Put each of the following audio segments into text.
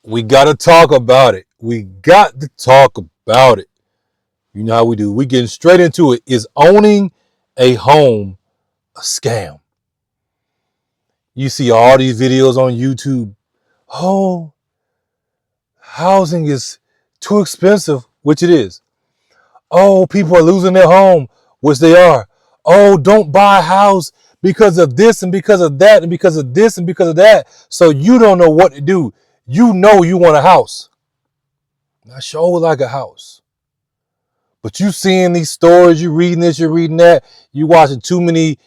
We got to talk about it. We got to talk about it. You know how we do. We getting straight into it. Is owning a home a scam? You see all these videos on YouTube. Oh, housing is too expensive, which it is. Oh, people are losing their home, which they are. Oh, don't buy a house because of this and because of that and because of this and because of that. So you don't know what to do. You know you want a house. I sure would like a house. But you seeing these stories, you reading this, you're reading that, you watching too many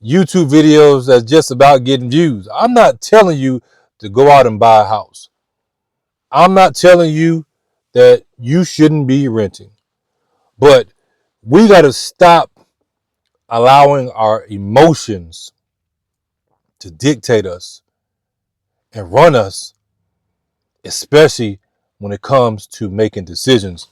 YouTube videos that's just about getting views. I'm not telling you to go out and buy a house. I'm not telling you that you shouldn't be renting. But we got to stop allowing our emotions to dictate us and run us, especially when it comes to making decisions.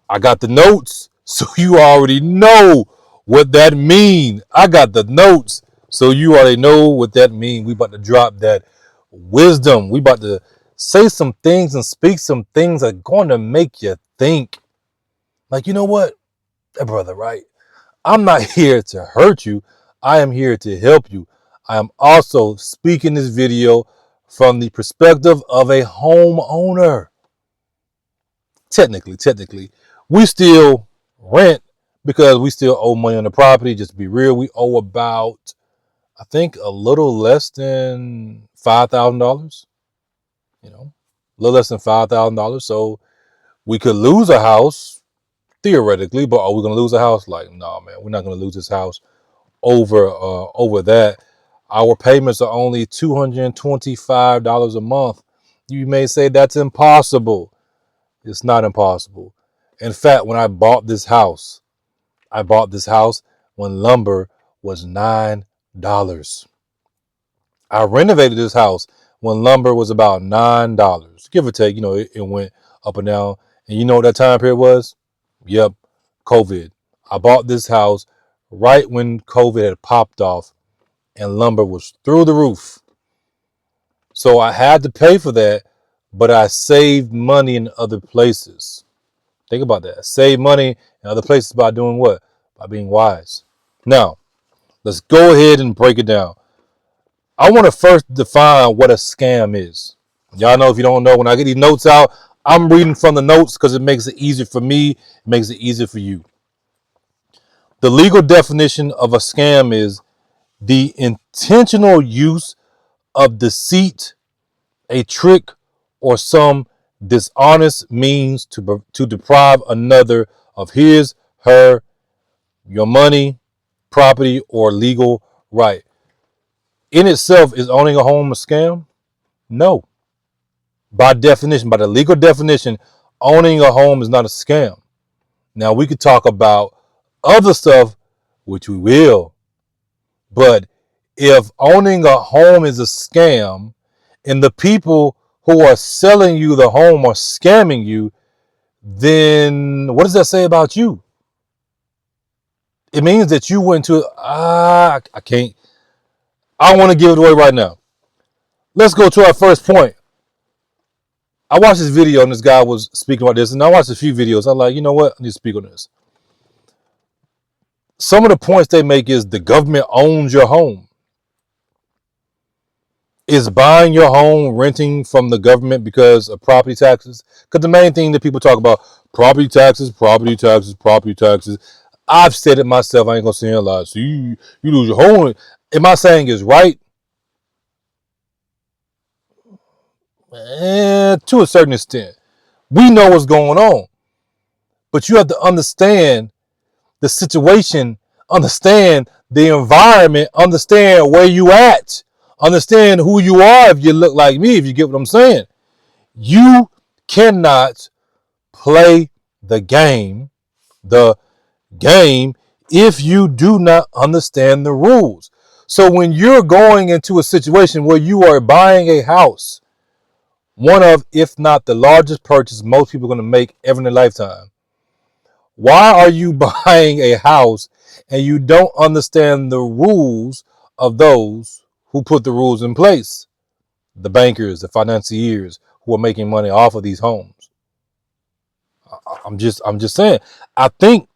I got the notes, so you already know what that means. I got the notes, so you already know what that means. We about to drop that wisdom. We about to say some things and speak some things that are going to make you think. Like, you know what? That brother, right? I'm not here to hurt you. I am here to help you. I am also speaking this video from the perspective of a homeowner. Technically, we still rent because we still owe money on the property. Just to be real, we owe about, I think, a little less than $5,000. You know, a little less than $5,000. So we could lose a house theoretically, but are we gonna lose a house? Like, no, man, we're not gonna lose this house over that. Our payments are only $225 a month. You may say that's impossible. It's not impossible. In fact, when I bought this house when lumber was $9. I renovated this house when lumber was about $9, give or take. You know, it went up and down. And you know what that time period was? Yep, COVID. I bought this house right when COVID had popped off and lumber was through the roof. So I had to pay for that, but I saved money in other places. Think about that. Save money in other places by doing what? By being wise. Now, let's go ahead and break it down. I want to first define what a scam is. Y'all know, if you don't know, when I get these notes out, I'm reading from the notes because it makes it easier for me. It makes it easier for you. The legal definition of a scam is the intentional use of deceit, a trick, or some dishonest means to deprive another of his, her, your money, property, or legal right. In itself, is owning a home a scam? No. By definition, by the legal definition, owning a home is not a scam. Now, we could talk about other stuff, which we will, but if owning a home is a scam and the people who are selling you the home are scamming you, then what does that say about you? It means that you went to, I can't, I want to give it away right now. Let's go to our first point. I watched this video and this guy was speaking about this, and I watched a few videos. I'm like, you know what? I need to speak on this. Some of the points they make is the government owns your home. Is buying your home renting from the government because of property taxes? Because the main thing that people talk about, property taxes, property taxes, property taxes. I've said it myself. I ain't gonna say it a lot. So you lose your home. Am I saying it's right? To a certain extent. We know what's going on. But you have to understand the situation, understand the environment, understand where you at, understand who you are if you look like me, if you get what I'm saying. You cannot play the game if you do not understand the rules. So when you're going into a situation where you are buying a house, one of, if not the largest purchase most people are going to make ever in their lifetime, why are you buying a house and you don't understand the rules of those who put the rules in place? the bankers, the financiers who are making money off of these homes. I'm just saying. I think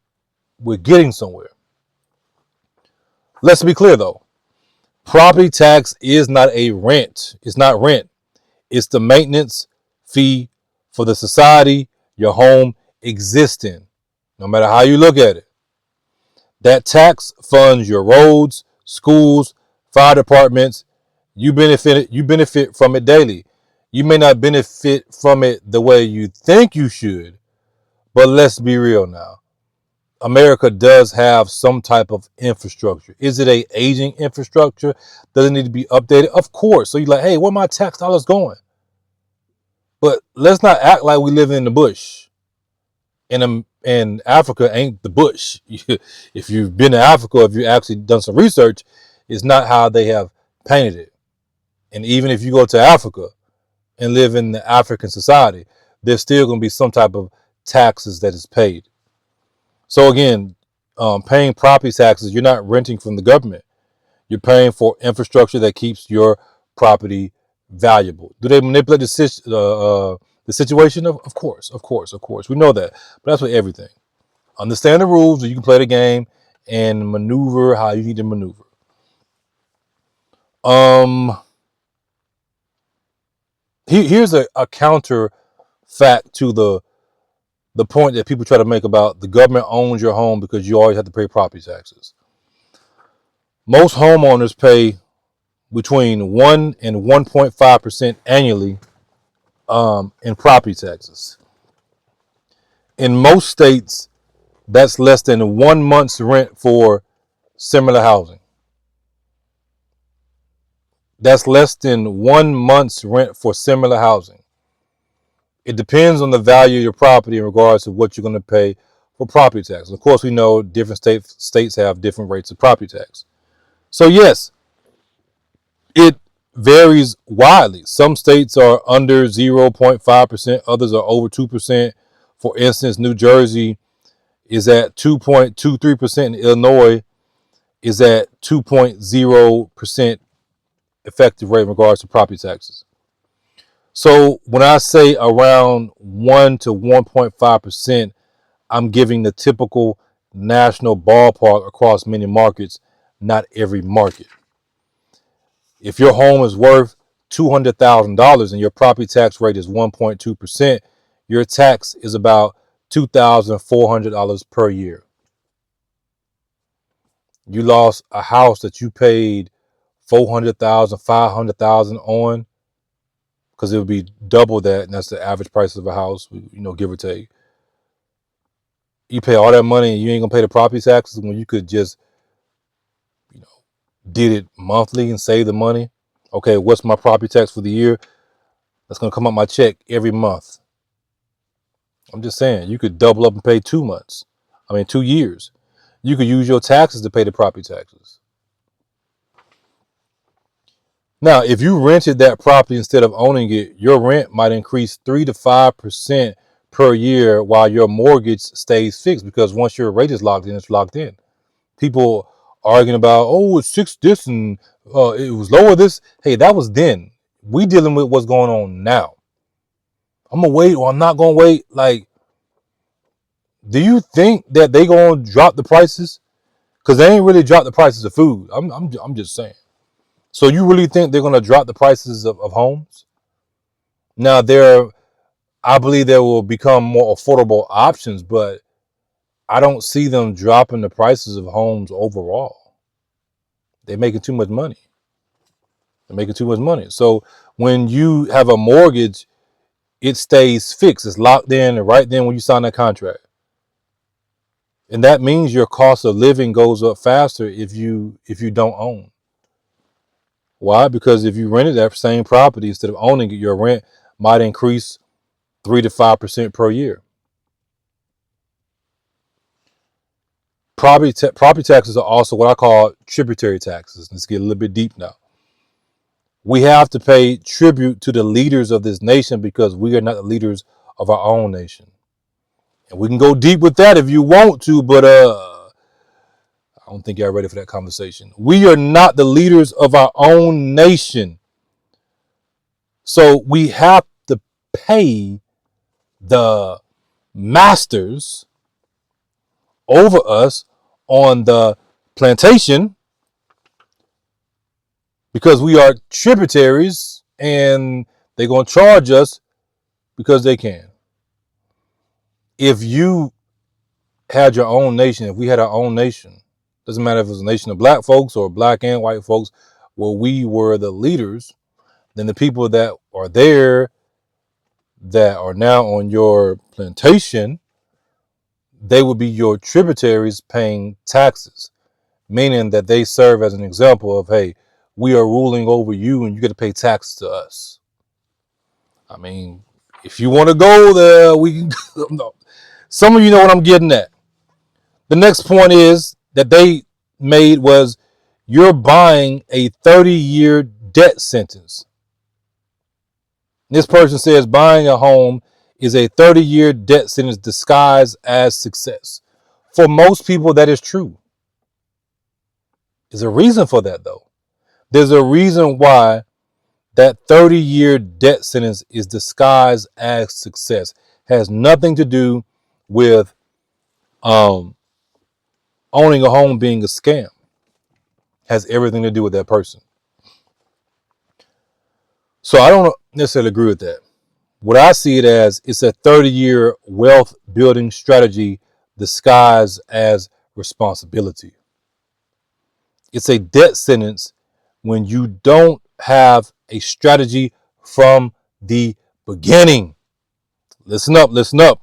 we're getting somewhere. Let's be clear though. Property tax is not a rent. It's not rent. It's the maintenance fee for the society your home exists in. No matter how you look at it. That tax funds your roads, schools, fire departments. You benefit from it daily. You may not benefit from it the way you think you should, but let's be real now. America does have some type of infrastructure. Is it a aging infrastructure? Does it need to be updated? Of course. So you're like, hey, where are my tax dollars going? But let's not act like we live in the bush. And Africa ain't the bush. If you've been to Africa, if you actually done some research, it's not how they have painted it. And even if you go to Africa and live in the African society, there's still going to be some type of taxes that is paid. So again, paying property taxes, you're not renting from the government. You're paying for infrastructure that keeps your property valuable. Do they manipulate the situation? Of course, of course, of course. We know that. But that's with everything. Understand the rules so you can play the game and maneuver how you need to maneuver. Here's a counter fact to the point that people try to make about the government owns your home because you always have to pay property taxes. Most homeowners pay between 1 and 1.5% annually in property taxes. In most states, that's less than 1 month's rent for similar housing. That's less than 1 month's rent for similar housing. It depends on the value of your property in regards to what you're going to pay for property tax. Of course, we know different states have different rates of property tax. So yes, it varies widely. Some states are under 0.5%, others are over 2%. For instance, New Jersey is at 2.23%, and Illinois is at 2.0% effective rate in regards to property taxes. So when I say around 1 to 1.5%, I'm giving the typical national ballpark across many markets, not every market. If your home is worth $200,000 and your property tax rate is 1.2%, your tax is about $2,400 per year. You lost a house that you paid $400,000, $500,000 on, because it would be double that, and that's the average price of a house, give or take. You pay all that money and you ain't gonna pay the property taxes when you could just, did it monthly and save the money. Okay, what's my property tax for the year? That's gonna come out my check every month. I'm just saying, you could double up and pay 2 months. 2 years. You could use your taxes to pay the property taxes. Now, if you rented that property instead of owning it, your rent might increase 3 to 5% per year while your mortgage stays fixed, because once your rate is locked in, it's locked in. People arguing about, oh, it's six this and it was lower this. Hey, that was then. We dealing with what's going on now. I'm gonna wait or I'm not gonna wait. Like, do you think that they gonna drop the prices? Because they ain't really dropped the prices of food. I'm just saying. So you really think they're gonna drop the prices of homes? Now I believe there will become more affordable options, but I don't see them dropping the prices of homes overall. They're making too much money. So when you have a mortgage, it stays fixed. It's locked in right then when you sign that contract. And that means your cost of living goes up faster if you don't own. Why? Because if you rented that same property instead of owning it, your rent might increase 3 to 5% per year. Property taxes are also what I call tributary taxes. Let's get a little bit deep now. We have to pay tribute to the leaders of this nation because we are not the leaders of our own nation. And we can go deep with that if you want to, but I don't think y'all ready for that conversation. We are not the leaders of our own nation. So we have to pay the masters over us on the plantation because we are tributaries and they're going to charge us because they can. If you had your own nation, if we had our own nation, doesn't matter if it was a nation of black folks or black and white folks, where we were the leaders, then the people that are there that are now on your plantation, they would be your tributaries paying taxes, meaning that they serve as an example of, hey, we are ruling over you and you get to pay taxes to us. I mean, if you want to go there, we can. No. Some of you know what I'm getting at. The next point is that they made was you're buying a 30-year debt sentence. This person says buying a home is a 30-year debt sentence disguised as success. For most people, that is true. There's a reason for that, though. There's a reason why that 30-year debt sentence is disguised as success. Has nothing to do with owning a home being a scam. Has everything to do with that person. So I don't necessarily agree with that. What I see it as, it's a 30-year wealth building strategy disguised as responsibility. It's a debt sentence when you don't have a strategy from the beginning. Listen up, listen up.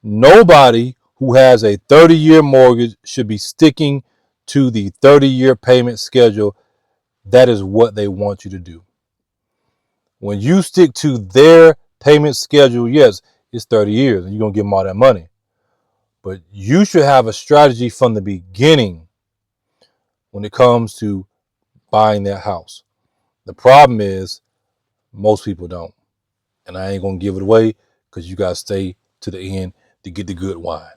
Nobody who has a 30-year mortgage should be sticking to the 30-year payment schedule. That is what they want you to do. When you stick to their payment schedule, yes, it's 30 years and you're going to give them all that money. But you should have a strategy from the beginning when it comes to buying that house. The problem is most people don't. And I ain't going to give it away because you got to stay to the end to get the good wine.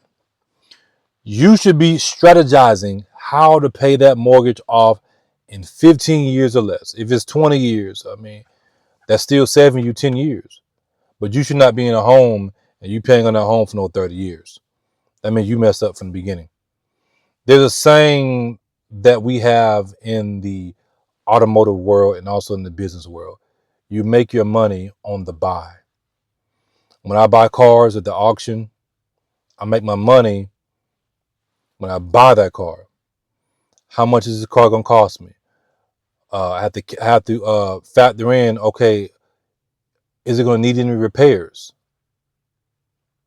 You should be strategizing how to pay that mortgage off in 15 years or less. If it's 20 years, I mean, that's still saving you 10 years. But you should not be in a home and you paying on that home for no 30 years. That means you messed up from the beginning. There's a saying that we have in the automotive world and also in the business world. You make your money on the buy. When I buy cars at the auction, I make my money when I buy that car. How much is this car gonna cost me? I have to factor in. Okay, is it gonna need any repairs?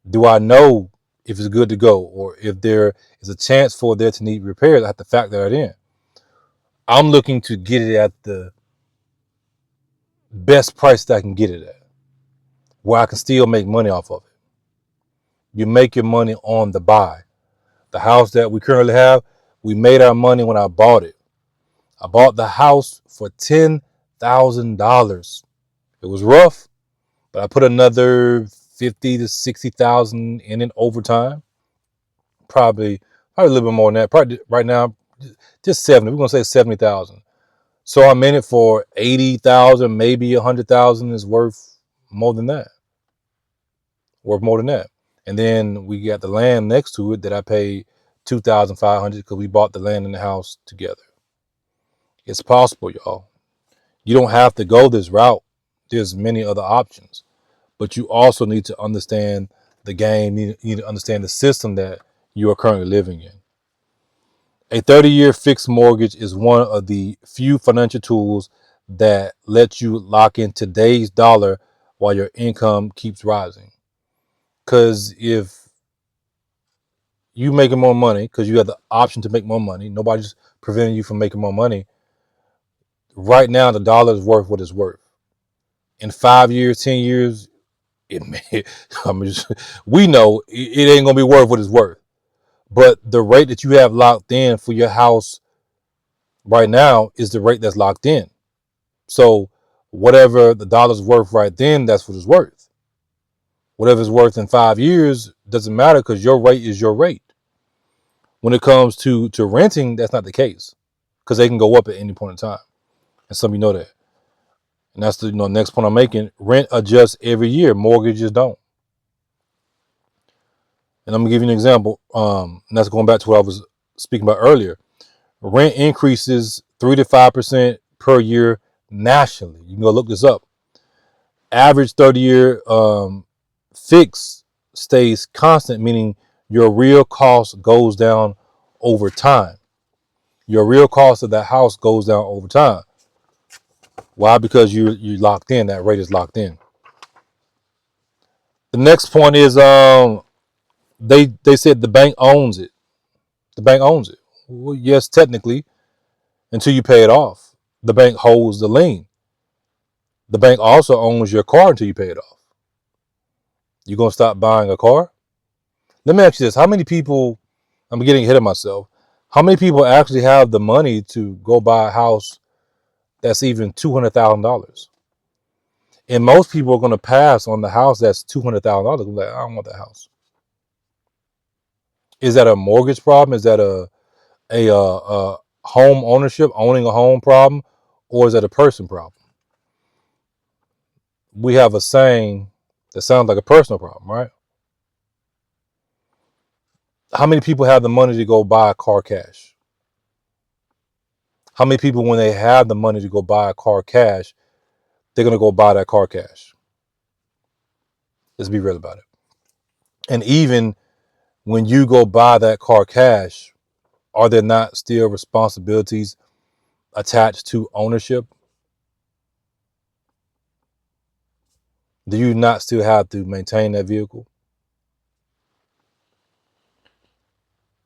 Do I know if it's good to go, or if there is a chance for there to need repairs? I have to factor that in. I'm looking to get it at the best price that I can get it at, where I can still make money off of it. You make your money on the buy. The house that we currently have, we made our money when I bought it. I bought the house for $10,000. It was rough, but I put another 50 to 60,000 in it over time. Probably a little bit more than that. Probably right now, just 70. We're gonna say 70,000. So I'm in it for 80,000, maybe 100,000 is worth more than that. Worth more than that. And then we got the land next to it that I paid 2,500 because we bought the land and the house together. It's possible, y'all. You don't have to go this route. There's many other options, but you also need to understand the game. You need to understand the system that you are currently living in. A 30-year fixed mortgage is one of the few financial tools that lets you lock in today's dollar while your income keeps rising. Because if you making more money, because you have the option to make more money, nobody's preventing you from making more money. Right now, the dollar is worth what it's worth. In 5 years, 10 years, it may, I mean, we know it ain't gonna be worth what it's worth. But the rate that you have locked in for your house right now is the rate that's locked in. So whatever the dollar's worth right then, that's what it's worth. Whatever it's worth in 5 years doesn't matter because your rate is your rate. When it comes to renting, that's not the case because they can go up at any point in time. And some of you know that. And that's the next point I'm making. Rent adjusts every year. Mortgages don't. And I'm gonna give you an example. And that's going back to what I was speaking about earlier. Rent increases 3 to 5% per year nationally. You can go look this up. Average 30-year fix stays constant, meaning your real cost goes down over time. Your real cost of that house goes down over time. Why? Because you locked in. That rate is locked in. The next point is they said the bank owns it. The bank owns it. Well, yes, technically, until you pay it off. The bank holds the lien. The bank also owns your car until you pay it off. You gonna stop buying a car? Let me ask you this: how many people? I'm getting ahead of myself. How many people actually have the money to go buy a house that's even $200,000? And most people are going to pass on the house that's $200,000. Like, I don't want that house. Is that a mortgage problem? Is that a home ownership, owning a home problem, or is that a person problem? We have a saying that sounds like a personal problem, right? How many people have the money to go buy a car cash? How many people, when they have the money to go buy a car cash, they're going to go buy that car cash? Let's be real about it. And even when you go buy that car cash, are there not still responsibilities attached to ownership? Do you not still have to maintain that vehicle?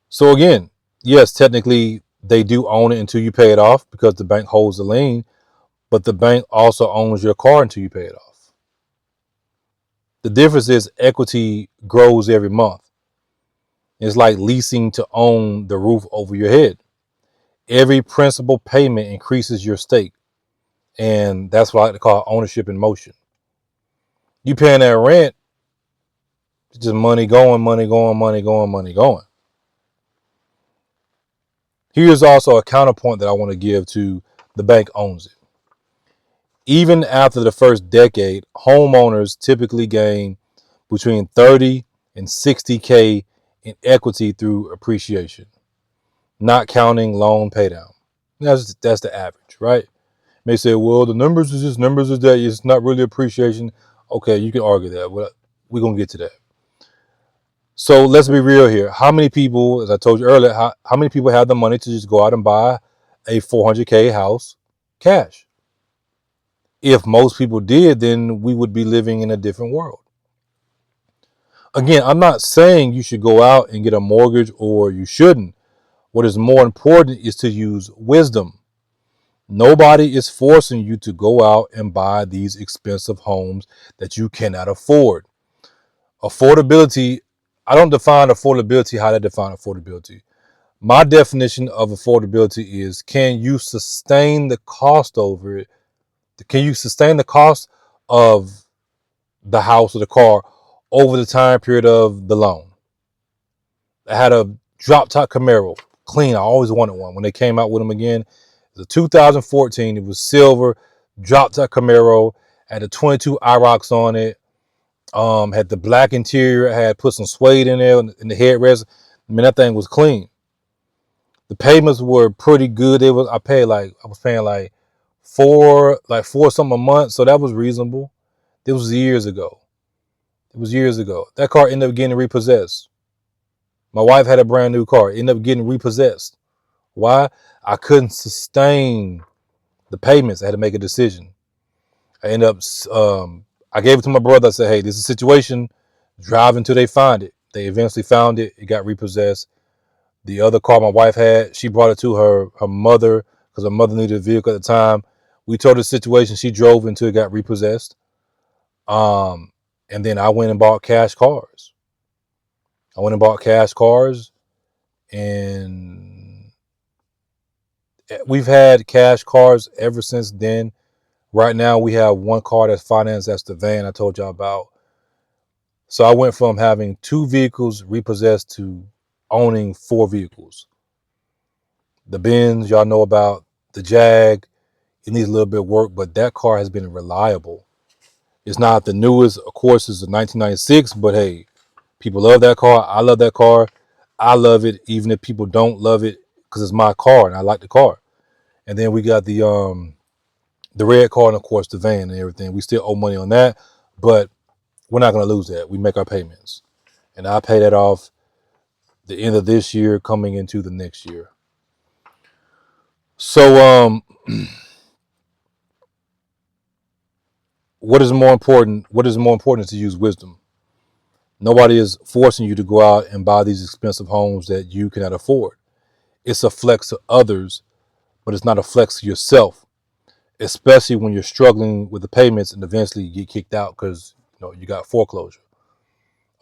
So again, yes, technically they do own it until you pay it off because the bank holds the lien, but the bank also owns your car until you pay it off. The difference is equity grows every month. It's like leasing to own the roof over your head. Every principal payment increases your stake. And that's what I like to call ownership in motion. You paying that rent, it's just money going, money going, money going, money going. Here's also a counterpoint that I want to give to the bank owns it. Even after the first decade, homeowners typically gain between 30 and 60K in equity through appreciation, not counting loan paydown. That's the average, right? You may say, well, the numbers is just numbers is that it's not really appreciation. Okay, you can argue that. Well, we're gonna get to that. So let's be real here. How many people, as I told you earlier, how many people have the money to just go out and buy a 400K house cash? If most people did, then we would be living in a different world. Again, I'm not saying you should go out and get a mortgage or you shouldn't. What is more important is to use wisdom. Nobody is forcing you to go out and buy these expensive homes that you cannot afford. Affordability, I don't define affordability how they define affordability. My definition of affordability is, can you sustain the cost over it? Can you sustain the cost of the house or the car over the time period of the loan? I had a drop top Camaro, clean. I always wanted one. When they came out with them again, it was a 2014. It was silver, drop top Camaro. Had the 22 IROCs on it. Had the black interior. Had put some suede in there in the headrest. I mean, that thing was clean. The payments were pretty good. I was paying like four something a month, so that was reasonable. This was years ago. It was years ago. That car ended up getting repossessed. My wife had a brand new car. It ended up getting repossessed. Why? I couldn't sustain the payments. I had to make a decision. I ended up, I gave it to my brother. I said, hey, this is a situation. Drive until they find it. They eventually found it. It got repossessed. The other car my wife had, she brought it to her mother because her mother needed a vehicle at the time. We told her the situation. She drove until it got repossessed. And then I went and bought cash cars. And we've had cash cars ever since then. Right now, we have one car that's financed. That's the van I told y'all about. So I went from having 2 vehicles repossessed to owning 4 vehicles. The Benz, y'all know about. The Jag, It needs a little bit of work, but that car has been reliable. It's not the newest, of course, it's a 1996, but hey, people love that car. I love that car. I love it, even if people don't love it, because it's my car and I like the car. And then we got the red car and of course the van and everything. We still owe money on that, but we're not going to lose that. We make our payments, and I pay that off the end of this year, coming into the next year. So, what is more important? What is more important is to use wisdom. Nobody is forcing you to go out and buy these expensive homes that you cannot afford. It's a flex to others, but it's not a flex to yourself, especially when you're struggling with the payments and eventually you get kicked out because you got foreclosure.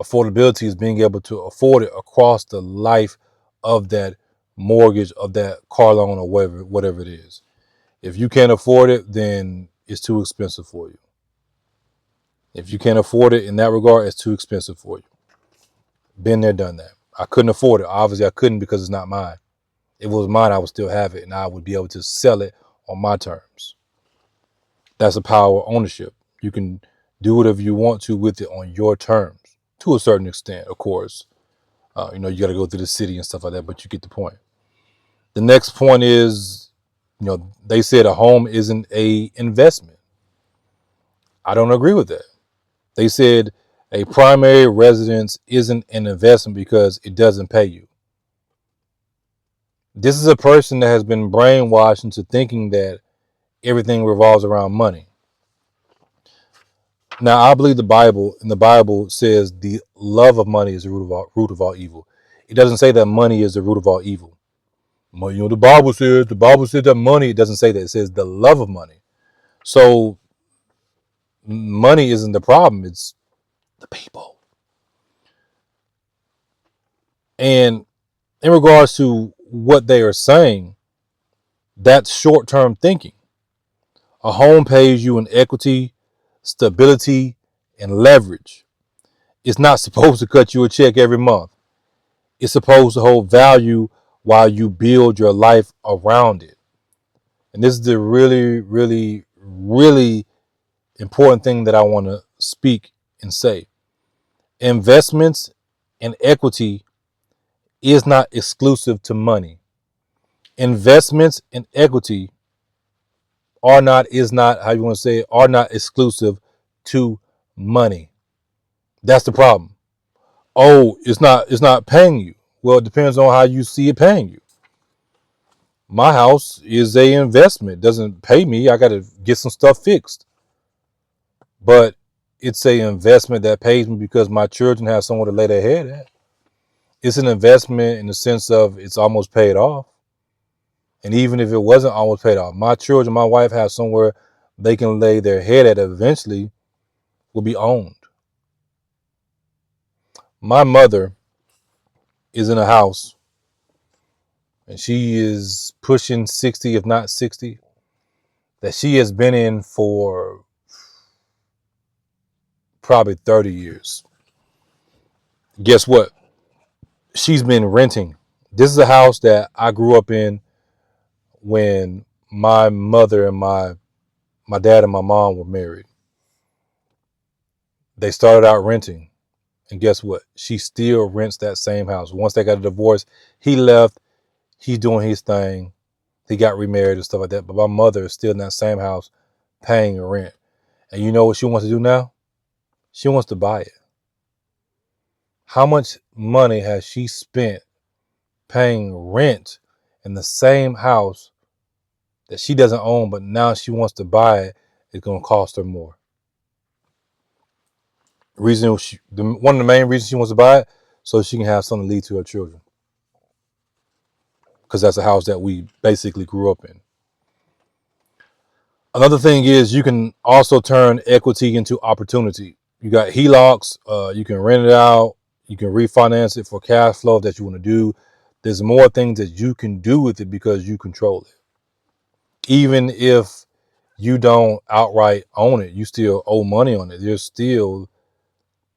Affordability is being able to afford it across the life of that mortgage, of that car loan, or whatever it is. If you can't afford it, then it's too expensive for you. If you can't afford it in that regard, it's too expensive for you. Been there, done that. I couldn't afford it. Obviously, I couldn't because it's not mine. If it was mine, I would still have it and I would be able to sell it on my terms. That's the power of ownership. You can do whatever you want to with it on your terms, to a certain extent, of course. You got to go through the city and stuff like that, but you get the point. The next point is, they said a home isn't a investment. I don't agree with that. They said a primary residence isn't an investment because it doesn't pay you. This is a person that has been brainwashed into thinking that everything revolves around money. Now, I believe the Bible, and the Bible says the love of money is the root of all evil. It doesn't say that money is the root of all evil. The Bible says that money. It doesn't say that. It says the love of money. So money isn't the problem. It's the people. And in regards to what they are saying, that's short-term thinking. A home pays you in equity, stability, and leverage. It's not supposed to cut you a check every month. It's supposed to hold value while you build your life around it. And this is the really, really, really important thing that I want to speak and say. Investments and equity is not exclusive to money. Investments and equity are not exclusive to money. That's the problem. Oh, it's not paying you. Well, it depends on how you see it paying you. My house is a investment. It doesn't pay me. I got to get some stuff fixed. But it's a investment that pays me because my children have somewhere to lay their head at. It's an investment in the sense of it's almost paid off. And even if it wasn't almost paid off, my children, my wife have somewhere they can lay their head at eventually will be owned. My mother is in a house and she is pushing 60, if not 60, that she has been in for probably 30 years. Guess what? She's been renting. This is a house that I grew up in when my mother and my dad and my mom were married. They started out renting. And guess what? She still rents that same house. Once they got a divorce, he left. He's doing his thing. He got remarried and stuff like that. But my mother is still in that same house paying rent. And you know what she wants to do now? She wants to buy it. How much money has she spent paying rent in the same house that she doesn't own, but now she wants to buy it? It's going to cost her more. One of the main reasons she wants to buy it, so she can have something to leave to her children. Because that's a house that we basically grew up in. Another thing is you can also turn equity into opportunity. You got HELOCs, you can rent it out, you can refinance it for cash flow that you want to do. There's more things that you can do with it because you control it. Even if you don't outright own it, you still owe money on it. There's still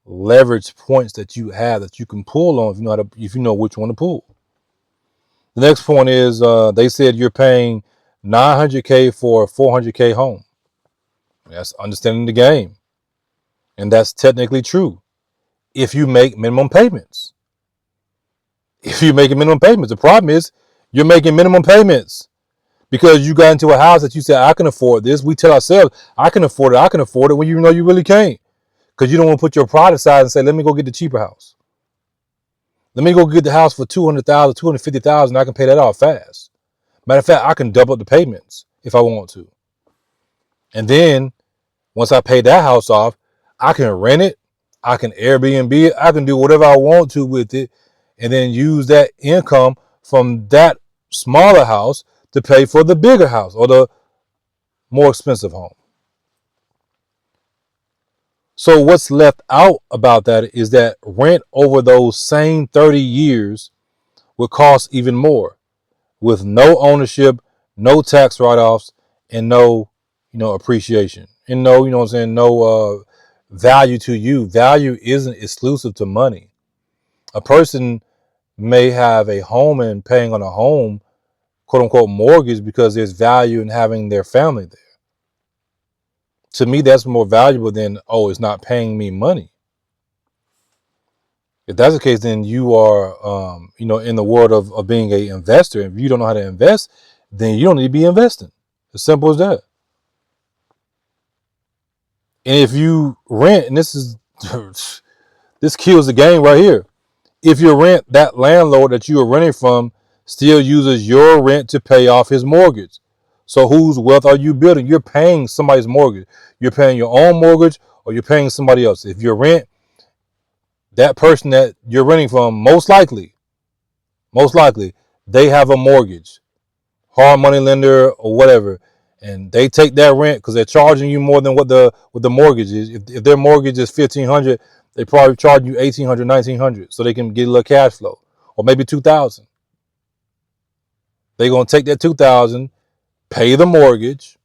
leverage points that you have that you can pull on if you know which one to pull. The next point is they said you're paying $900K for a $400K home. That's understanding the game. And that's technically true if you make minimum payments. If you're making minimum payments, the problem is you're making minimum payments because you got into a house that you said, I can afford this. We tell ourselves, I can afford it when you know you really can't. Because you don't want to put your pride aside and say, let me go get the cheaper house. Let me go get the house for $200,000, $250,000. I can pay that off fast. Matter of fact, I can double the payments if I want to. And then once I pay that house off, I can rent it. I can Airbnb it. I can do whatever I want to with it. And then use that income from that smaller house to pay for the bigger house or the more expensive home. So what's left out about that is that rent over those same 30 years will cost even more with no ownership, no tax write-offs, and no, appreciation. And no, what I'm saying, no value to you. Value isn't exclusive to money. A person may have a home and paying on a home, quote unquote, mortgage because there's value in having their family there. To me, that's more valuable than, it's not paying me money. If that's the case, then you are, in the world of being an investor. If you don't know how to invest, then you don't need to be investing. As simple as that. And if you rent, and this kills the game right here. If you rent, that landlord that you are renting from still uses your rent to pay off his mortgage. So whose wealth are you building? You're paying somebody's mortgage. You're paying your own mortgage or you're paying somebody else. If you rent, that person that you're renting from, most likely, they have a mortgage, hard money lender or whatever, and they take that rent because they're charging you more than what the mortgage is. If their mortgage is $1,500, they probably charge you $1,800, $1,900, so they can get a little cash flow, or maybe $2,000. They're gonna take that $2,000, pay the mortgage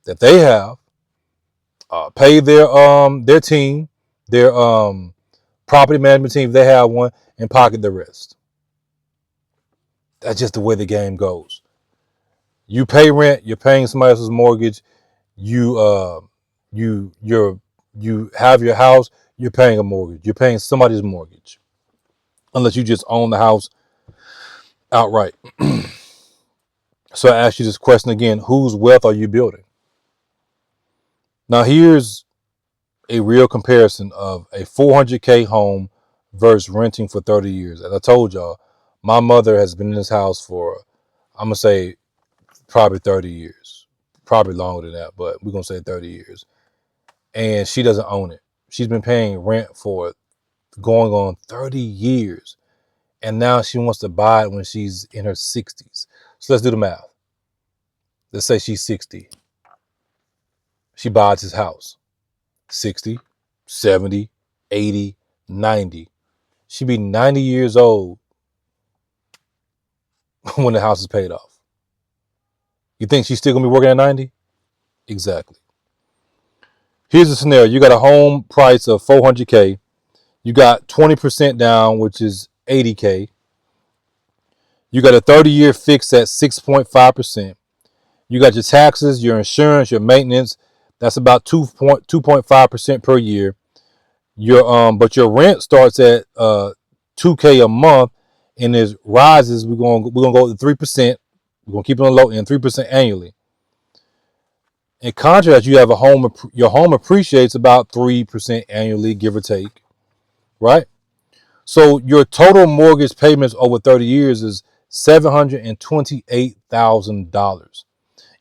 that they have, pay their team, their property management team if they have one, and pocket the rest. That's just the way the game goes. You pay rent, you're paying somebody else's mortgage. You have your house, you're paying a mortgage. You're paying somebody's mortgage, unless you just own the house outright. So I ask you this question again: whose wealth are you building? Now here's a real comparison of a 400K home versus renting for 30 years. As I told y'all, my mother has been in this house for, I'm gonna say, probably 30 years, probably longer than that, but we're gonna say 30 years. And she doesn't own it. She's been paying rent for going on 30 years. And now she wants to buy it when she's in her 60s. So let's do the math. Let's say she's 60. She buys his house. 60, 70, 80, 90. She'd be 90 years old when the house is paid off. You think she's still gonna be working at 90? Exactly. Here's the scenario. You got a home price of 400K. You got 20% down, which is 80K. You got a 30-year fix at 6.5%. You got your taxes, your insurance, your maintenance. That's about 2.5% per year. But your rent starts at $2K a month, and it rises. We're gonna go to 3%. We're gonna keep it on the low end, 3% annually. In contrast, you have a home. Your home appreciates about 3% annually, give or take, right? So your total mortgage payments over 30 years is $728,000.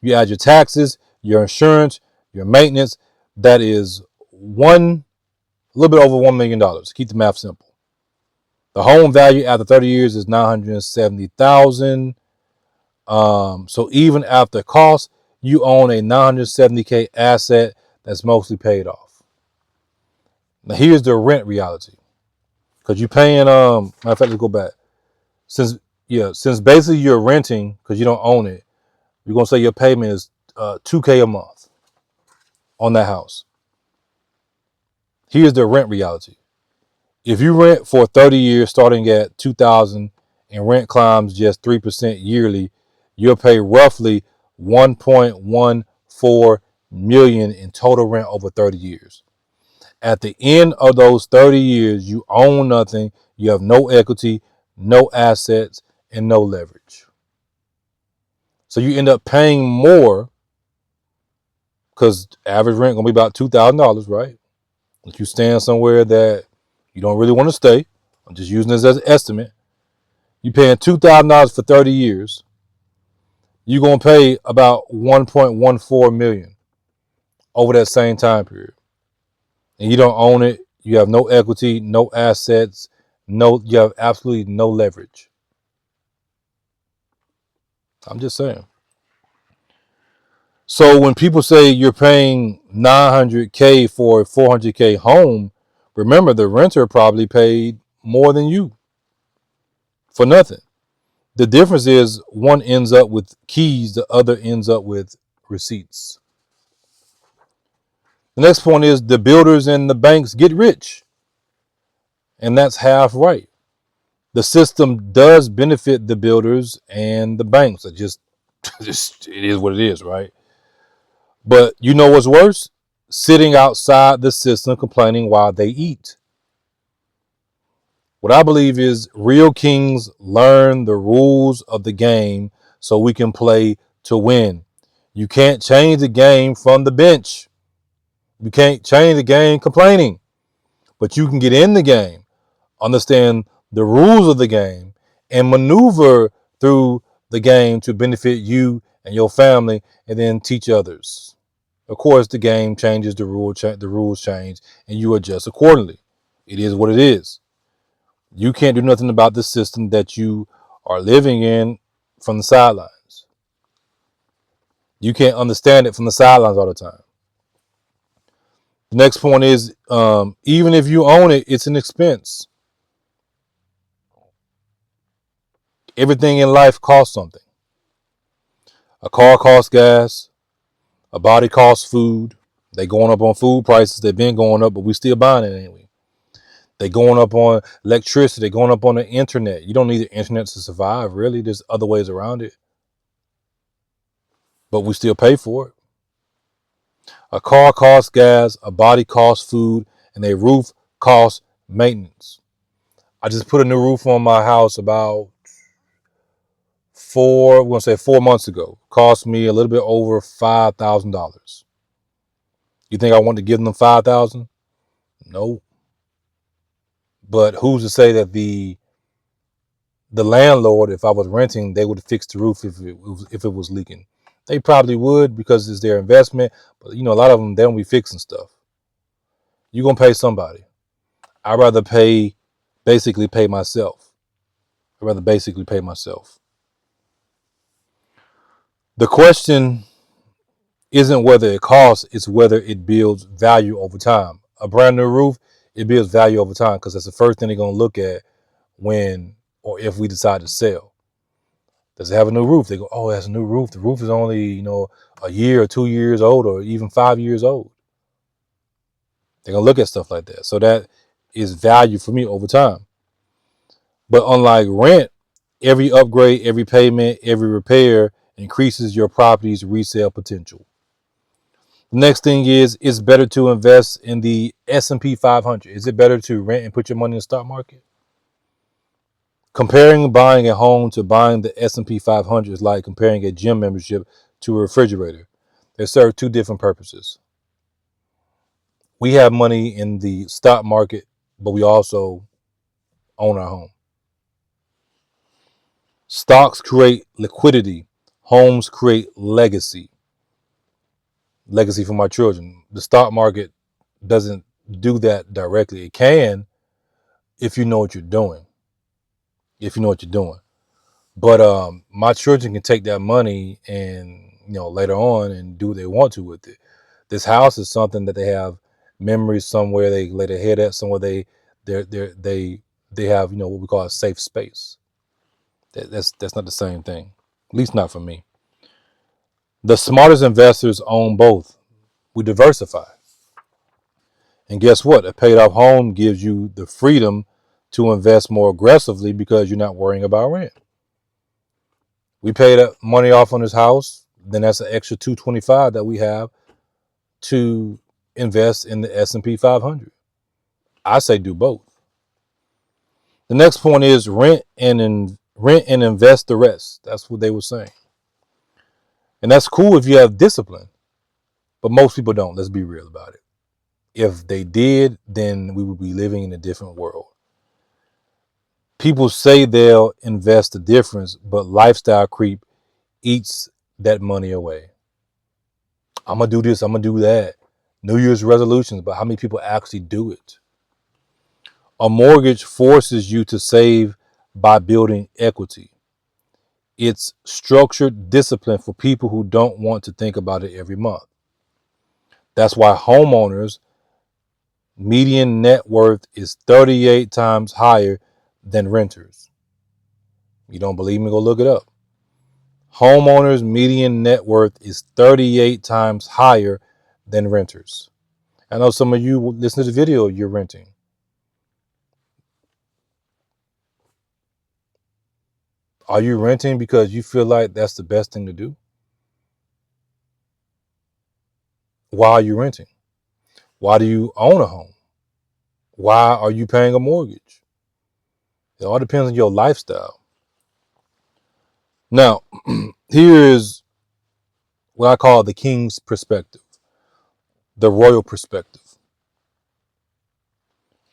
You add your taxes, your insurance, your maintenance. That is a little bit over $1 million. Keep the math simple. The home value after 30 years is $970,000. So even after cost, you own a $970K asset that's mostly paid off. Now here's the rent reality, because you're paying. Matter of fact, let's go back. Since basically you're renting because you don't own it, you're gonna say your payment is $2K a month on that house. Here's the rent reality. If you rent for 30 years starting at $2,000 and rent climbs just 3% yearly, you'll pay roughly 1.14 million in total rent over 30 years. At the end of those 30 years, you own nothing, you have no equity, no assets, and no leverage. So you end up paying more because average rent gonna be about $2,000, right? If you stand somewhere that you don't really want to stay, I'm just using this as an estimate. You're paying $2,000 for 30 years. You're gonna pay about 1.14 million over that same time period, and you don't own it. You have no equity, no assets, you have absolutely no leverage. I'm just saying. So when people say you're paying $900K for a $400K home, remember the renter probably paid more than you for nothing. The difference is one ends up with keys, the other ends up with receipts. The next point is the builders and the banks get rich, and that's half right. The system does benefit the builders and the banks. Just it is what it is, right? But you know what's worse? Sitting outside the system complaining while they eat. What I believe is real kings learn the rules of the game so we can play to win. You can't change the game from the bench. You can't change the game complaining, but you can get in the game, understand the rules of the game, and maneuver through the game to benefit you and your family, and then teach others. Of course, the game changes, the rules change, and you adjust accordingly. It is what it is. You can't do nothing about the system that you are living in from the sidelines. You can't understand it from the sidelines all the time. The next point is, even if you own it, it's an expense. Everything in life costs something. A car costs gas. A body costs food. They going up on food prices. They've been going up, but we still buying it, ain't we? They going up on electricity. They going up on the internet. You don't need the internet to survive, really. There's other ways around it, but we still pay for it. A car costs gas, a body costs food, and a roof costs maintenance. I just put a new roof on my house about 4 months ago. Cost me a little bit over $5,000. You think I want to give them $5,000? No. But who's to say that the landlord, if I was renting, they would fix the roof if it was leaking? They probably would because it's their investment. But a lot of them, they don't be fixing stuff. You're gonna pay somebody. I'd rather basically pay myself. The question isn't whether it costs, it's whether it builds value over time. A brand new roof, it builds value over time because that's the first thing they're going to look at when or if we decide to sell. Does it have a new roof? They go, oh, it has a new roof. The roof is only, a year or 2 years old or even 5 years old. They're going to look at stuff like that. So that is value for me over time. But unlike rent, every upgrade, every payment, every repair increases your property's resale potential. The next thing is, it's better to invest in the S&P 500. Is it better to rent and put your money in the stock market? Comparing buying a home to buying the S&P 500 is like comparing a gym membership to a refrigerator. They serve two different purposes. We have money in the stock market, but we also own our home. Stocks create liquidity. Homes create legacy. Legacy for my children. The stock market doesn't do that directly. It can if you know what you're doing. But my children can take that money and later on and do what they want to with it. This house is something that they have memories somewhere. They lay their head at somewhere. They have what we call a safe space. That's not the same thing. At least not for me. The smartest investors own both. We diversify. And guess what? A paid off home gives you the freedom to invest more aggressively because you're not worrying about rent. We paid money off on this house then that's an extra 225 that we have to invest in the S&P 500. I say do both. The next point is rent and invest the rest. That's what they were saying. And that's cool if you have discipline, but most people don't. Let's be real about it. If they did, then we would be living in a different world. People say they'll invest the difference, but lifestyle creep eats that money away. I'm going to do this, I'm going to do that. New Year's resolutions, but how many people actually do it? A mortgage forces you to save by building equity. It's structured discipline for people who don't want to think about it every month. That's why homeowners' median net worth is 38 times higher than renters. You don't believe me? Go look it up. Homeowners' median net worth is 38 times higher than renters. I know some of you listen to the video, you're renting. Are you renting because you feel like that's the best thing to do? Why are you renting? Why do you own a home? Why are you paying a mortgage? It all depends on your lifestyle. Now, here is what I call the king's perspective, the royal perspective.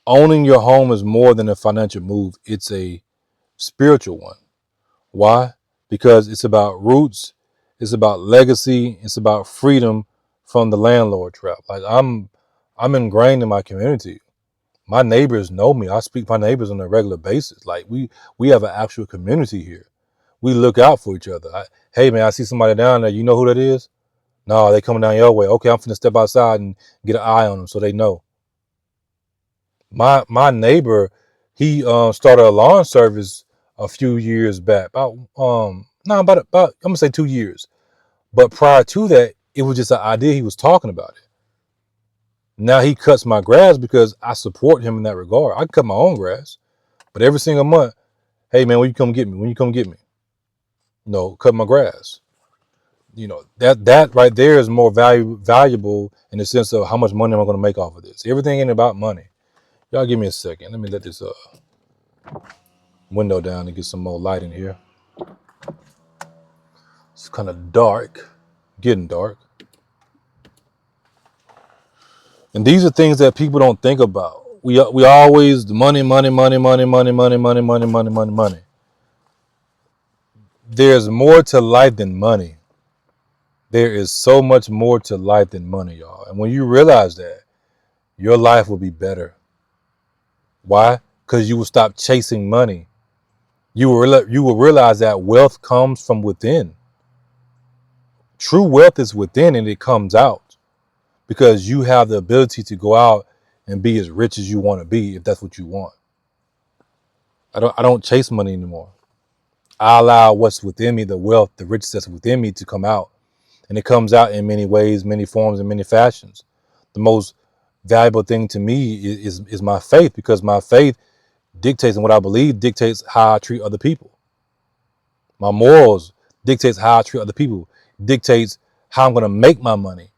Owning your home is more than a financial move. It's a spiritual one. Why? Because it's about roots. It's about legacy. It's about freedom from the landlord trap. Like I'm ingrained in my community. My neighbors know me. I speak to my neighbors on a regular basis. Like we have an actual community here. We look out for each other. Hey man, I see somebody down there. You know who that is? No, they coming down your way. Okay, I'm finna step outside and get an eye on them so they know. My neighbor, he started a lawn service a few years back. About I'm gonna say 2 years. But prior to that, it was just an idea. He was talking about it. Now he cuts my grass because I support him in that regard. I can cut my own grass, but every single month, hey man, when you come get me? When you come get me? Cut my grass. That right there is more valuable in the sense of how much money am I going to make off of this. Everything ain't about money. Y'all give me a second. Let me let this window down and get some more light in here. It's kind of dark, getting dark. And these are things that people don't think about. We always money. There's more to life than money. There is so much more to life than money, y'all. And when you realize that, your life will be better. Why? Because you will stop chasing money. You will realize that wealth comes from within. True wealth is within and it comes out because you have the ability to go out and be as rich as you want to be if that's what you want. I don't chase money anymore. I allow what's within me, the wealth, the riches that's within me to come out. And it comes out in many ways, many forms, and many fashions. The most valuable thing to me is my faith, because my faith dictates, and what I believe dictates how I treat other people. My morals dictates how I treat other people, dictates how I'm going to make my money.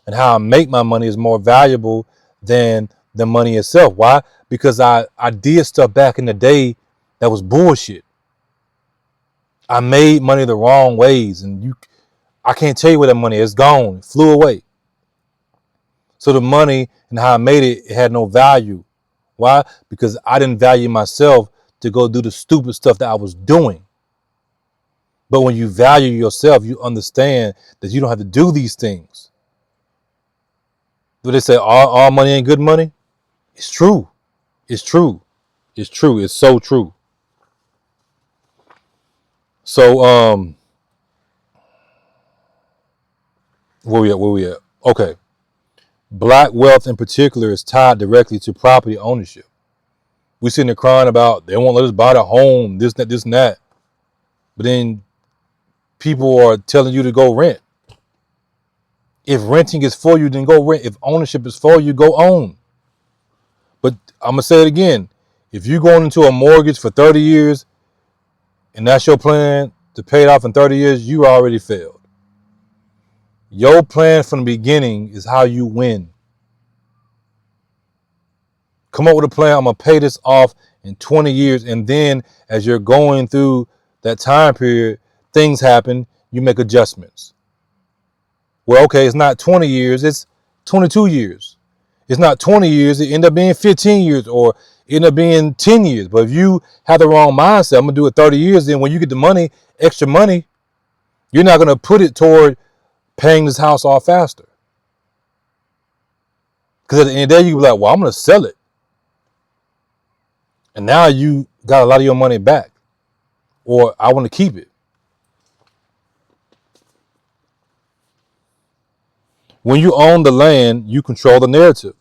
And how I make my money is more valuable than the money itself. Why? Because I did stuff back in the day that was bullshit. I made money the wrong ways, and I can't tell you where that money is. Gone, it flew away. So the money and how I made it had no value. Why? Because I didn't value myself to go do the stupid stuff that I was doing. But when you value yourself, you understand that you don't have to do these things. Do they say all money ain't good money? It's true. It's true. It's true. It's so true. So where we at? Okay. Black wealth in particular is tied directly to property ownership. We sitting there crying about they won't let us buy the home, this, and that. But then people are telling you to go rent. If renting is for you, then go rent. If ownership is for you, go own. But I'm going to say it again. If you're going into a mortgage for 30 years and that's your plan to pay it off in 30 years, you already failed. Your plan from the beginning is how you win. Come up with a plan. I'm going to pay this off in 20 years. And then as you're going through that time period, things happen. You make adjustments. Well, okay, it's not 20 years. It's 22 years. It's not 20 years. It end up being 15 years or it end up being 10 years. But if you have the wrong mindset, I'm going to do it 30 years. Then when you get the money, extra money, you're not going to put it toward paying this house off faster. Because at the end of the day, you be like, well, I'm going to sell it. And now you got a lot of your money back. Or I want to keep it. When you own the land, you control the narrative.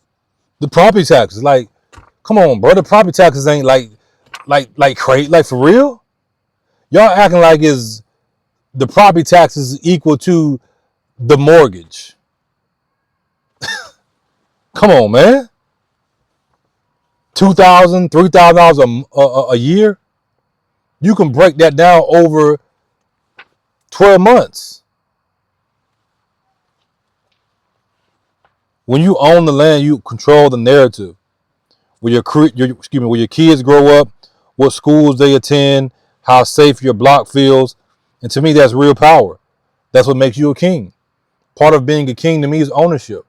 The property taxes, like, come on, bro. The property taxes ain't like crazy, like for real. Y'all acting like is the property taxes equal to the mortgage. Come on, man. $2,000, $3,000 a year. You can break that down over 12 months. When you own the land, you control the narrative. Where your kids grow up, what schools they attend, how safe your block feels. And to me, that's real power. That's what makes you a king. Part of being a king to me is ownership.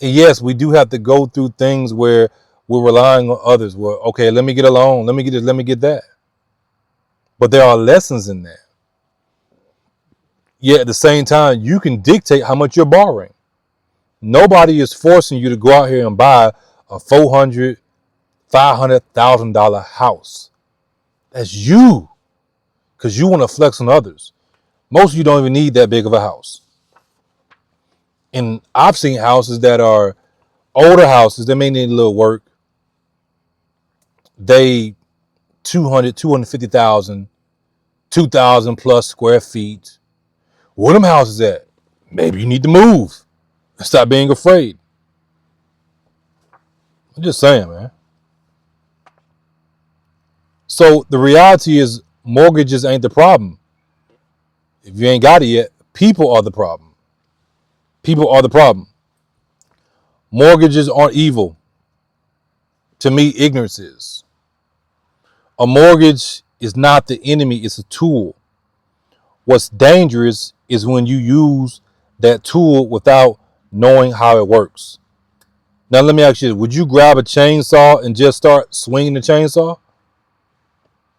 And yes, we do have to go through things where we're relying on others. Well, okay, let me get a loan. Let me get this. Let me get that. But there are lessons in that. Yet at the same time, you can dictate how much you're borrowing. Nobody is forcing you to go out here and buy a $400,000, $500,000 house. That's you, because you want to flex on others. Most of you don't even need that big of a house. And I've seen houses that are older houses that may need a little work. They 200, 250,000, 2,000 plus square feet. Where them houses at? Maybe you need to move. Stop being afraid. I'm just saying, man. So the reality is mortgages ain't the problem. If you ain't got it yet, people are the problem. People are the problem. Mortgages aren't evil. To me, ignorance is. A mortgage is not the enemy, it's a tool. What's dangerous is when you use that tool without knowing how it works. Now, let me ask you, would you grab a chainsaw and just start swinging the chainsaw?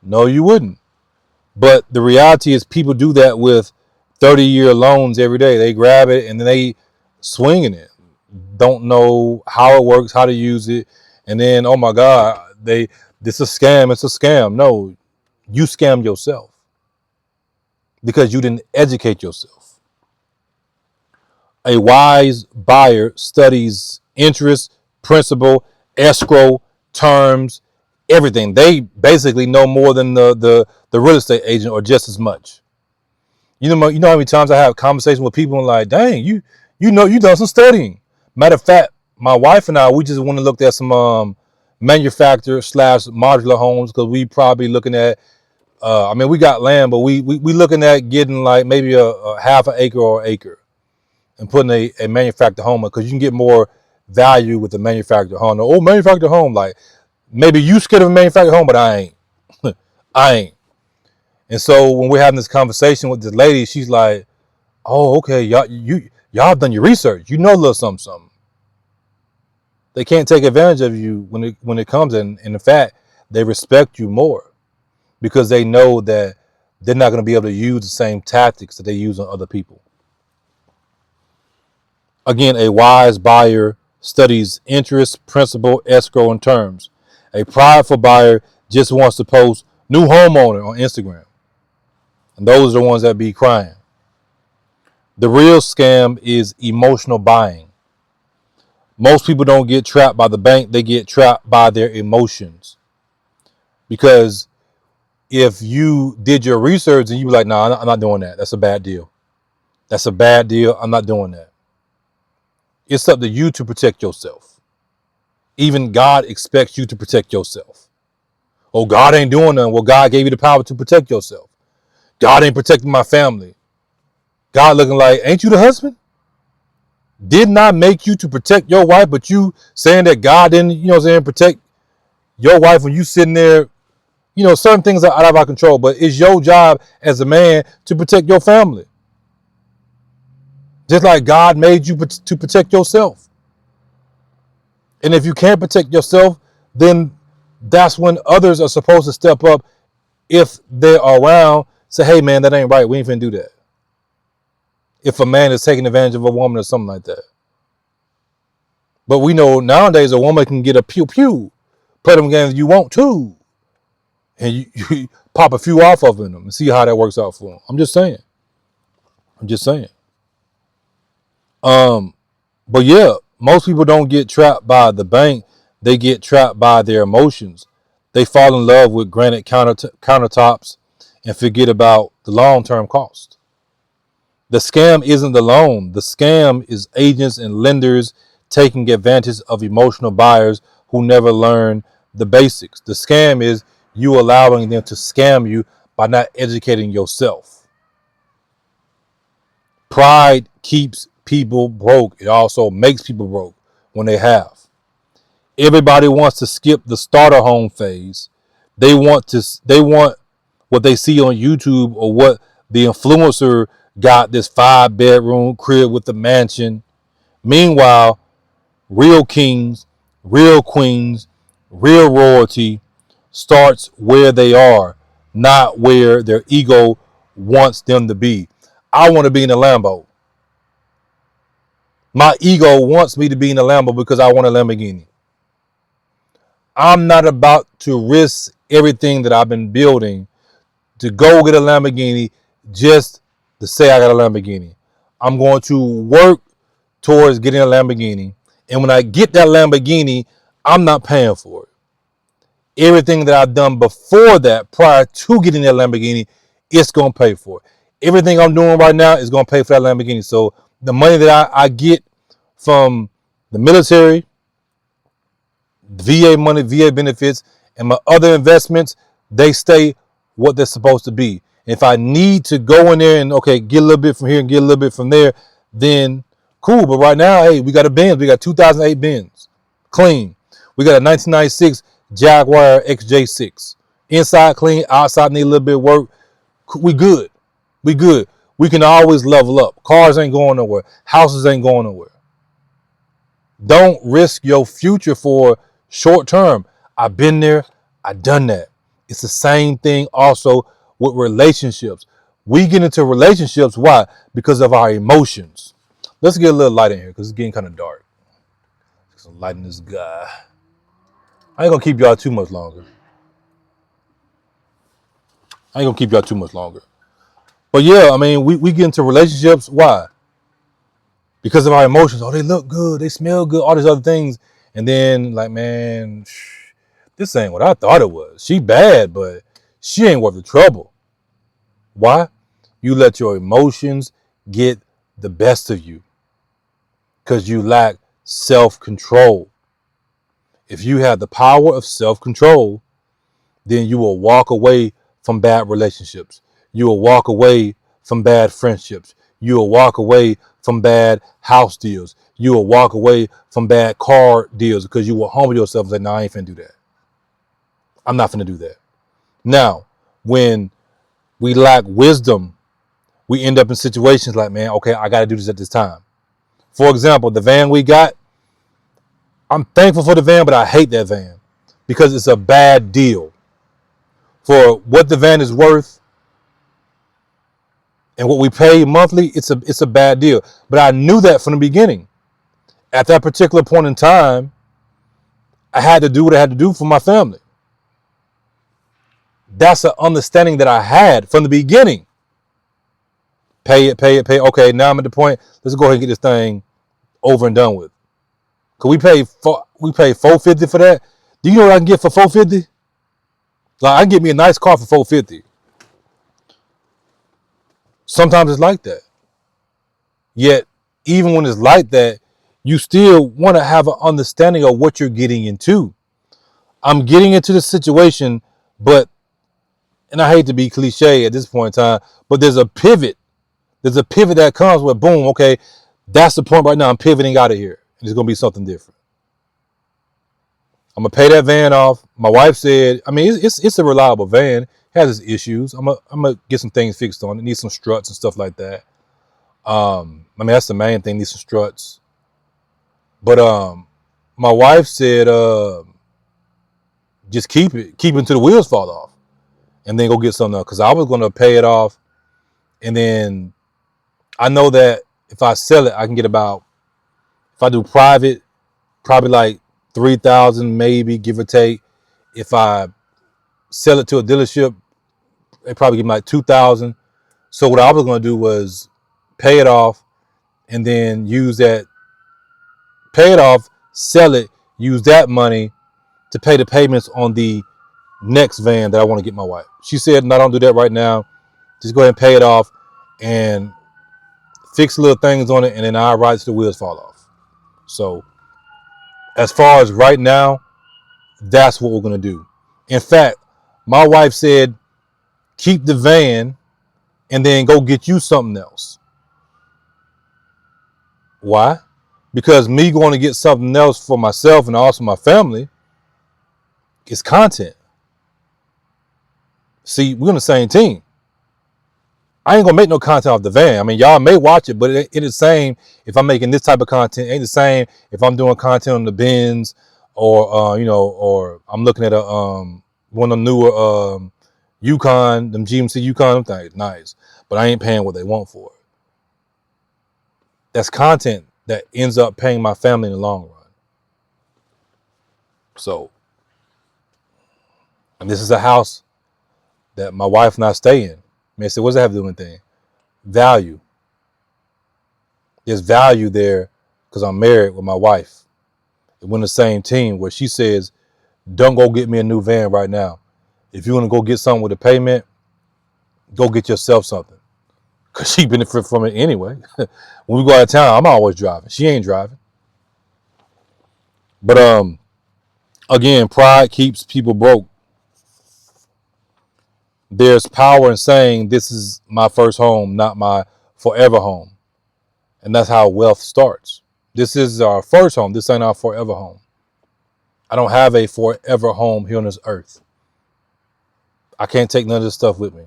No, you wouldn't. But the reality is people do that with 30-year loans every day. They grab it and then they swinging it. Don't know how it works, how to use it. And then, oh my God, this is a scam. It's a scam. No, you scam yourself because you didn't educate yourself. A wise buyer studies interest, principal, escrow, terms, everything. They basically know more than the real estate agent or just as much. You know how many times I have conversations with people and like, dang, you done some studying. Matter of fact, my wife and I, we just want to look at some manufacturer / modular homes because we probably looking at we got land, but we looking at getting like maybe a half an acre or acre and putting a manufactured home because you can get more value with the manufactured home. Oh, manufactured home, like maybe you scared of a manufactured home, but I ain't. I ain't. And so when we're having this conversation with this lady, she's like, "Oh, okay, y'all done your research. You know a little something. They can't take advantage of you when it comes in the fact they respect you more because they know that they're not going to be able to use the same tactics that they use on other people." Again, a wise buyer studies interest, principal, escrow, and terms. A prideful buyer just wants to post new homeowner on Instagram. And those are the ones that be crying. The real scam is emotional buying. Most people don't get trapped by the bank. They get trapped by their emotions. Because if you did your research and you were like, nah, I'm not doing that. That's a bad deal. That's a bad deal. I'm not doing that. It's up to you to protect yourself. Even God expects you to protect yourself. Oh, God ain't doing nothing. Well, God gave you the power to protect yourself. God ain't protecting my family. God looking like, ain't you the husband? Did not make you to protect your wife, but you saying that God didn't, protect your wife when you sitting there. Certain things are out of our control, but it's your job as a man to protect your family. Just like God made you to protect yourself. And if you can't protect yourself, then that's when others are supposed to step up if they're around, say, hey man, that ain't right. We ain't finna do that. If a man is taking advantage of a woman or something like that. But we know nowadays a woman can get a pew-pew, play them games you want to. And you pop a few off of them and see how that works out for them. I'm just saying. But yeah, most people don't get trapped by the bank. They get trapped by their emotions. They fall in love with granite countertops and forget about the long-term cost. The scam isn't the loan. The scam is agents and lenders taking advantage of emotional buyers who never learn the basics. The scam is you allowing them to scam you by not educating yourself. Pride keeps people broke. It also makes people broke when they have. Everybody wants to skip the starter home phase. They want what they see on YouTube or what the influencer got, this 5-bedroom crib with the mansion. Meanwhile, real kings, real queens, real royalty starts where they are, not where their ego wants them to be. I want to be in a Lambo. My ego wants me to be in a Lambo because I want a Lamborghini. I'm not about to risk everything that I've been building to go get a Lamborghini just to say I got a Lamborghini. I'm going to work towards getting a Lamborghini. And when I get that Lamborghini, I'm not paying for it. Everything that I've done before that, prior to getting that Lamborghini, it's going to pay for it. Everything I'm doing right now is going to pay for that Lamborghini. So the money that I get from the military, VA money, VA benefits, and my other investments, they stay what they're supposed to be. If I need to go in there and, okay, get a little bit from here and get a little bit from there, then cool. But right now, hey, we got a Benz. We got 2008 Benz. Clean. We got a 1996 Jaguar XJ6. Inside clean, outside need a little bit of work. We good. We good. We can always level up. Cars ain't going nowhere. Houses ain't going nowhere. Don't risk your future for short term. I've been there. I've done that. It's the same thing also with relationships. We get into relationships. Why? Because of our emotions. Let's get a little light in here because it's getting kind of dark. Some light in this guy. I ain't gonna keep y'all too much longer. But yeah, I mean, we get into relationships. Why? Because of our emotions. Oh, they look good. They smell good. All these other things. And then like, man, this ain't what I thought it was. She bad, but she ain't worth the trouble. Why? You let your emotions get the best of you because you lack self-control. If you have the power of self-control, then you will walk away from bad relationships. You will walk away from bad friendships. You will walk away from bad house deals. You will walk away from bad car deals because you will humble yourself and say, no, I ain't finna do that. I'm not finna do that. Now, when we lack wisdom, we end up in situations like, man, okay, I got to do this at this time. For example, the van we got, I'm thankful for the van, but I hate that van because it's a bad deal. For what the van is worth and what we pay monthly, it's a bad deal. But I knew that from the beginning. At that particular point in time, I had to do what I had to do for my family. That's an understanding that I had from the beginning. Pay it. Okay, now I'm at the point. Let's go ahead and get this thing over and done with. Cause we pay $450 for that. Do you know what I can get for $450? Like I can get me a nice car for $450. Sometimes it's like that. Yet, even when it's like that, you still want to have an understanding of what you're getting into. I'm getting into the situation, but, and I hate to be cliche at this point in time, but there's a pivot There's a pivot that comes with boom, okay, that's the point right now. I'm pivoting out of here. It's going to be something different. I'm going to pay that van off. My wife said, I mean, it's a reliable van. It has its issues. I'm gonna get some things fixed on it. Needs some struts and stuff like that. I mean, that's the main thing. Needs some struts. But my wife said, just keep it until the wheels fall off, and then go get something else. Because I was gonna pay it off, and then I know that if I sell it, I can get about, if I do private, probably like 3,000, maybe, give or take. If I sell it to a dealership, they probably give me like 2,000. So what I was gonna do was pay it off, and then use that, pay it off, sell it, use that money to pay the payments on the next van that I want to get my wife. She said, no, don't do that right now. Just go ahead and pay it off and fix little things on it, and then I'll ride till the wheels fall off. So as far as right now, that's what we're going to do. In fact, my wife said, keep the van and then go get you something else. Why? Because me going to get something else for myself and also my family is content. See, we're on the same team. I ain't gonna make no content off the van. I mean, y'all may watch it, but it is the same if I'm making this type of content. It ain't the same if I'm doing content on the Benz or or I'm looking at a one of the newer Yukon, them GMC Yukon, them things nice, but I ain't paying what they want for it. That's content that ends up paying my family in the long run. So, and this is a house that my wife and I stay in. Man, say, what does that have to do with anything? Value. There's value there because I'm married with my wife. We're in the same team where she says, don't go get me a new van right now. If you want to go get something with a payment, go get yourself something. Because she benefit from it anyway. When we go out of town, I'm always driving. She ain't driving. But again, pride keeps people broke. There's power in saying this is my first home, not my forever home. And that's how wealth starts. This is our first home. This ain't our forever home. I don't have a forever home here on this earth. I can't take none of this stuff with me.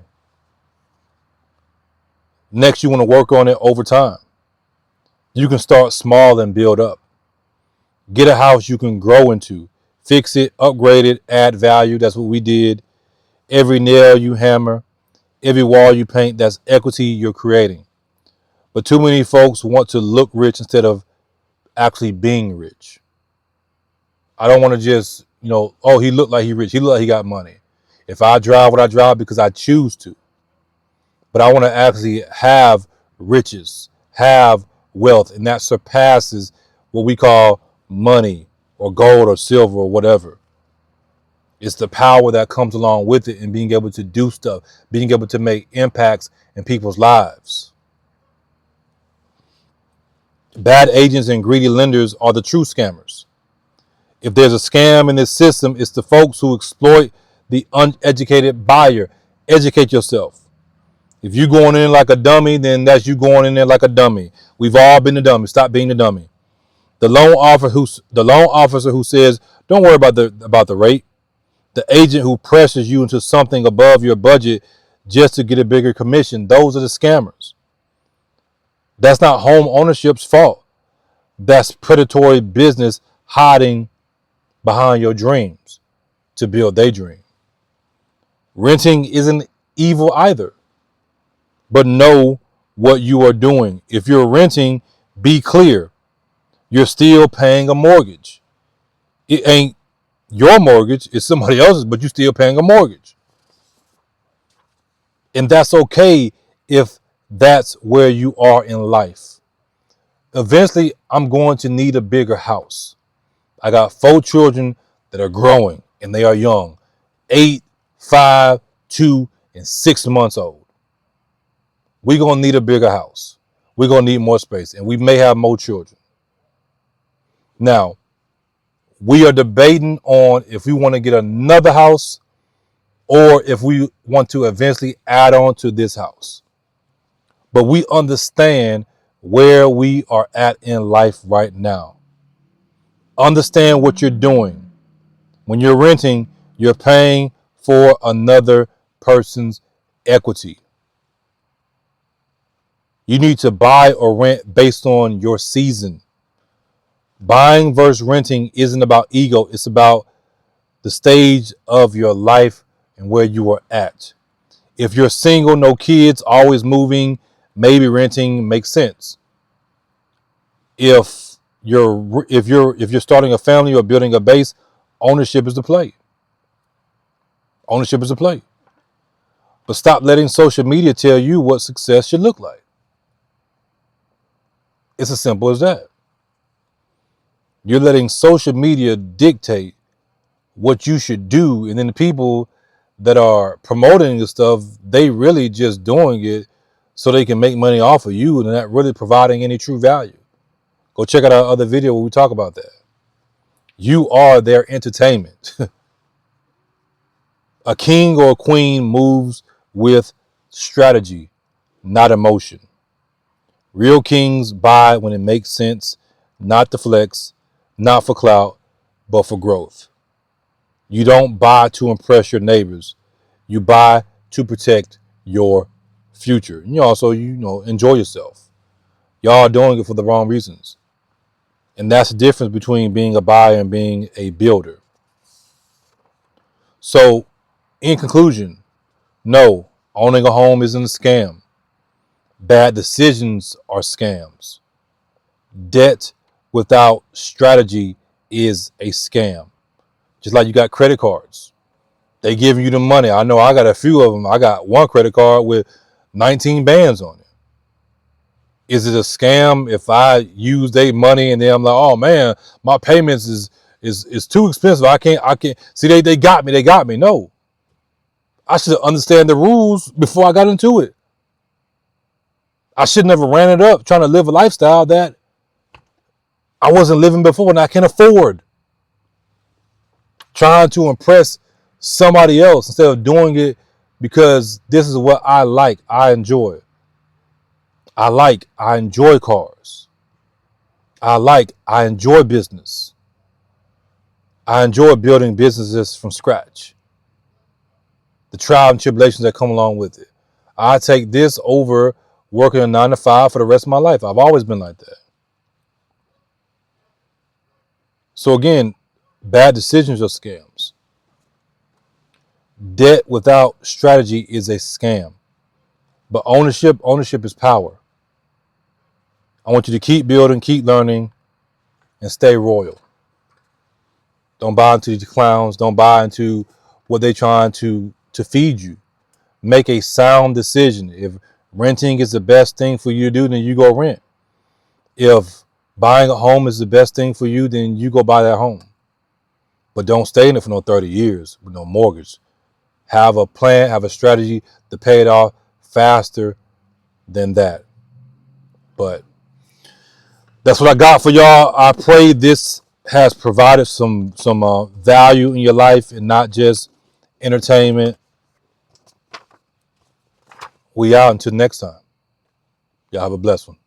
Next, you want to work on it over time. You can start small and build up. Get a house you can grow into. Fix it, upgrade it, add value. That's what we did. Every nail you hammer, every wall you paint, that's equity you're creating. But too many folks want to look rich instead of actually being rich. I don't want to just, oh, he looked like he rich. He looked like he got money. If I drive what I drive because I choose to. But I want to actually have riches, have wealth, and that surpasses what we call money or gold or silver or whatever. It's the power that comes along with it and being able to do stuff, being able to make impacts in people's lives. Bad agents and greedy lenders are the true scammers. If there's a scam in this system, it's the folks who exploit the uneducated buyer. Educate yourself. If you're going in like a dummy, then that's you going in there like a dummy. We've all been the dummy. Stop being the dummy. The loan officer who says, don't worry about the rate. The agent who pressures you into something above your budget just to get a bigger commission. Those are the scammers. That's not home ownership's fault. That's predatory business hiding behind your dreams to build their dream. Renting isn't evil either. But know what you are doing. If you're renting, be clear. You're still paying a mortgage. It ain't your mortgage, it's somebody else's, but you're still paying a mortgage. And that's okay if that's where you are in life. Eventually, I'm going to need a bigger house. I got 4 children that are growing and they are young. 8, 5, 2, and 6 months old. We're going to need a bigger house. We're going to need more space, and we may have more children. Now, we are debating on if we want to get another house or if we want to eventually add on to this house. but we understand where we are at in life right now. Understand what you're doing. When you're renting, you're paying for another person's equity. You need to buy or rent based on your season. Buying versus renting isn't about ego. It's about the stage of your life and where you are at. If you're single, no kids, always moving, maybe renting makes sense. If you're starting a family or building a base, ownership is the play. Ownership is the play. But stop letting social media tell you what success should look like. It's as simple as that. You're letting social media dictate what you should do, and then the people that are promoting the stuff, they really just doing it so they can make money off of you and not really providing any true value. Go check out our other video where we talk about that. You are their entertainment. A king or a queen moves with strategy, not emotion. Real kings buy when it makes sense, not to flex, not for clout, but for growth. You don't buy to impress your neighbors. You buy to protect your future. And you also, enjoy yourself. Y'all are doing it for the wrong reasons. And that's the difference between being a buyer and being a builder. So, in conclusion, no, owning a home isn't a scam. Bad decisions are scams. Debt without strategy is a scam. Just like you got credit cards. They give you the money. I know I got a few of them. I got one credit card with 19 bands on it. Is it a scam if I use their money and then I'm like, oh man, my payments is too expensive. I can't see they got me. They got me. No. I should understand the rules before I got into it. I should never ran it up trying to live a lifestyle that I wasn't living before and I can afford. Trying to impress somebody else instead of doing it because this is what I like. I enjoy. I enjoy cars. I enjoy business. I enjoy building businesses from scratch. The trials and tribulations that come along with it. I take this over working a 9 to 5 for the rest of my life. I've always been like that. So again, bad decisions are scams. Debt without strategy is a scam. But ownership is power. I want you to keep building, keep learning, and stay royal. Don't buy into these clowns. Don't buy into what they're trying to feed you. Make a sound decision. If renting is the best thing for you to do, then you go rent. If buying a home is the best thing for you, then you go buy that home. But don't stay in it for no 30 years with no mortgage. Have a plan, have a strategy to pay it off faster than that. But that's what I got for y'all. I pray this has provided some value in your life and not just entertainment. We out until next time. Y'all have a blessed one.